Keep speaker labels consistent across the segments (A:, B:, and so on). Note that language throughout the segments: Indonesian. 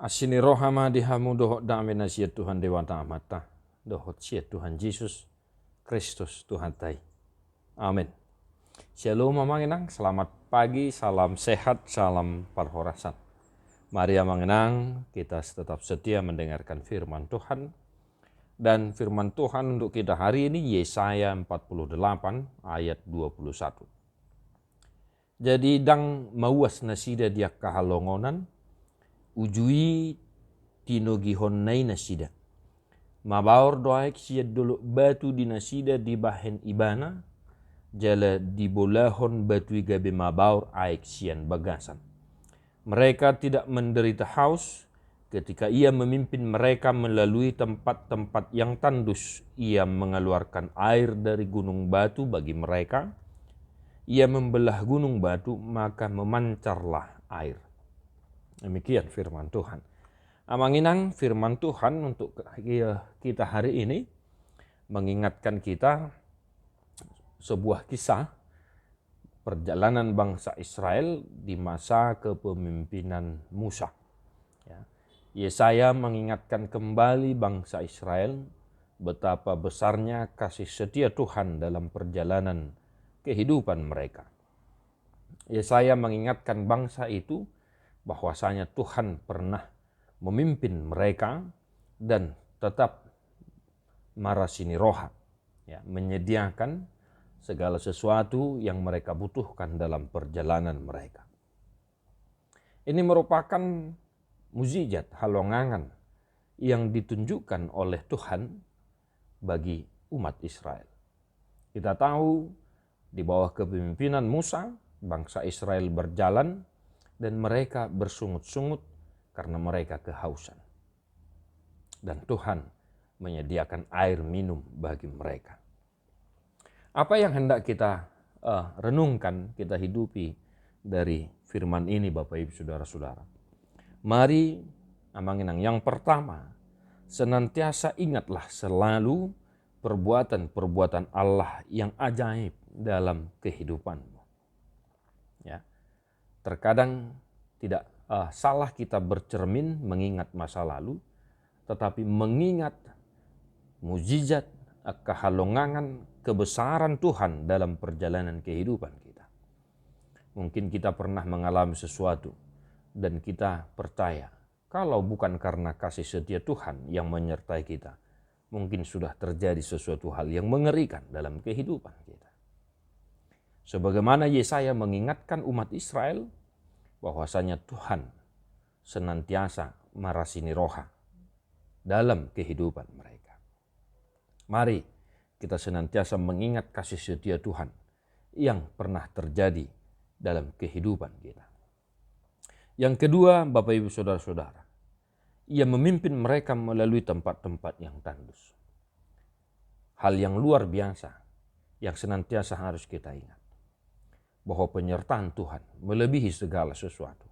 A: Asini rohama dihamu dohot dame nasiat Tuhan Dewa Ta'amata. Dohot siat Tuhan Yesus Kristus Tuhan Tai. Amin. Shalom mangenang, selamat pagi, salam sehat, salam parhorasan. Mari mangenang, kita tetap setia mendengarkan firman Tuhan. Dan firman Tuhan untuk kita hari ini Yesaya 48 ayat 21. Jadi dang mawas nasida dia kahalongonan, ujui tinogihon nai nasida. Mabaur doaik siad dulu batu di nasida di bahen ibana, jala di bolahon batu gabe mabaur aik sian bagasan. Mereka tidak menderita haus ketika ia memimpin mereka melalui tempat-tempat yang tandus. Ia mengeluarkan air dari gunung batu bagi mereka. Ia membelah gunung batu, maka memancarlah air. Demikian firman Tuhan. Amanginang firman Tuhan untuk kita hari ini mengingatkan kita sebuah kisah perjalanan bangsa Israel di masa kepemimpinan Musa. Yesaya mengingatkan kembali bangsa Israel betapa besarnya kasih setia Tuhan dalam perjalanan kehidupan mereka. Yesaya mengingatkan bangsa itu bahwasanya Tuhan pernah memimpin mereka dan tetap marasini roha, menyediakan segala sesuatu yang mereka butuhkan dalam perjalanan mereka. Ini merupakan mukjizat halongangan yang ditunjukkan oleh Tuhan bagi umat Israel. Kita tahu di bawah kepemimpinan Musa, bangsa Israel berjalan dan mereka bersungut-sungut karena mereka kehausan. Dan Tuhan menyediakan air minum bagi mereka. Apa yang hendak kita renungkan, kita hidupi dari firman ini Bapak Ibu Saudara-saudara. Mari amanginang yang pertama, senantiasa ingatlah selalu perbuatan-perbuatan Allah yang ajaib dalam kehidupanmu. Terkadang tidak salah kita bercermin mengingat masa lalu, tetapi mengingat mukjizat, kehalongangan, kebesaran Tuhan dalam perjalanan kehidupan kita. Mungkin kita pernah mengalami sesuatu dan kita percaya kalau bukan karena kasih setia Tuhan yang menyertai kita, mungkin sudah terjadi sesuatu hal yang mengerikan dalam kehidupan kita. Sebagaimana Yesaya mengingatkan umat Israel bahwasanya Tuhan senantiasa marasini roha dalam kehidupan mereka. Mari kita senantiasa mengingat kasih setia Tuhan yang pernah terjadi dalam kehidupan kita. Yang kedua, Bapak Ibu Saudara-saudara, ia memimpin mereka melalui tempat-tempat yang tandus. Hal yang luar biasa yang senantiasa harus kita ingat. Bahwa penyertaan Tuhan melebihi segala sesuatu.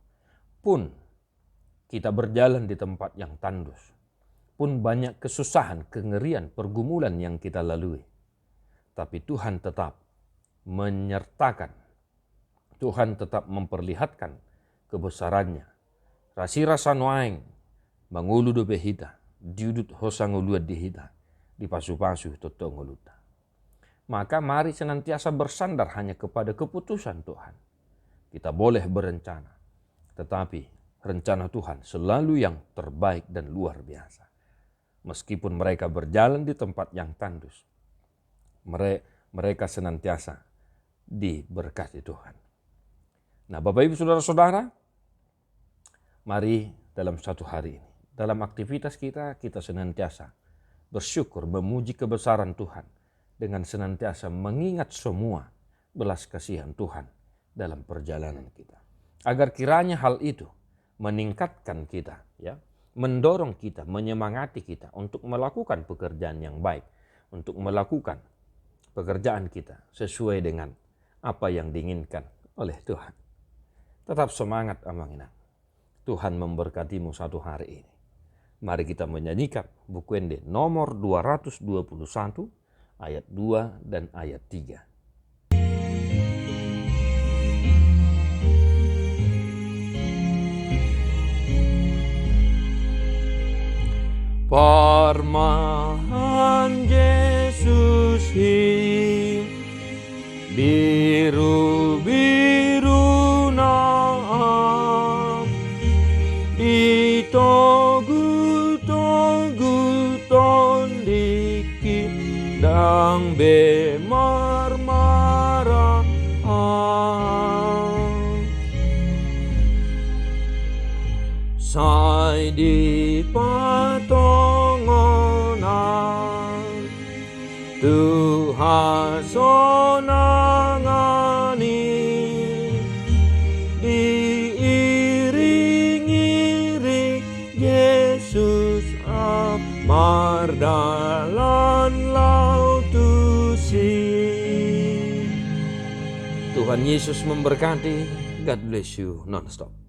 A: Pun kita berjalan di tempat yang tandus. Pun banyak kesusahan, kengerian, pergumulan yang kita lalui. Tapi Tuhan tetap menyertakan. Tuhan tetap memperlihatkan kebesarannya. Rasi-rasa noaing mangulu do behita, diudut hosanguluat dihita, dipasu-pasu totonguluta. Maka mari senantiasa bersandar hanya kepada keputusan Tuhan. Kita boleh berencana, tetapi rencana Tuhan selalu yang terbaik dan luar biasa. Meskipun mereka berjalan di tempat yang tandus, mereka senantiasa diberkati Tuhan. Nah Bapak Ibu Saudara-saudara, mari dalam satu hari ini, dalam aktivitas kita senantiasa bersyukur memuji kebesaran Tuhan. Dengan senantiasa mengingat semua belas kasihan Tuhan dalam perjalanan kita. Agar kiranya hal itu meningkatkan kita, mendorong kita, menyemangati kita untuk melakukan pekerjaan yang baik. Untuk melakukan pekerjaan kita sesuai dengan apa yang diinginkan oleh Tuhan. Tetap semangat amanginang. Tuhan memberkatimu satu hari ini. Mari kita menyanyikan buku Ende nomor 221, ayat 2 dan ayat 3. Permahan Yesus biru-biru naam itogu-togu tondiki dang bemarmara sai di patongonan Tuhan sonangani diiring-iring Yesus amar dalam lautusi. Tuhan Yesus memberkati. God bless you non-stop.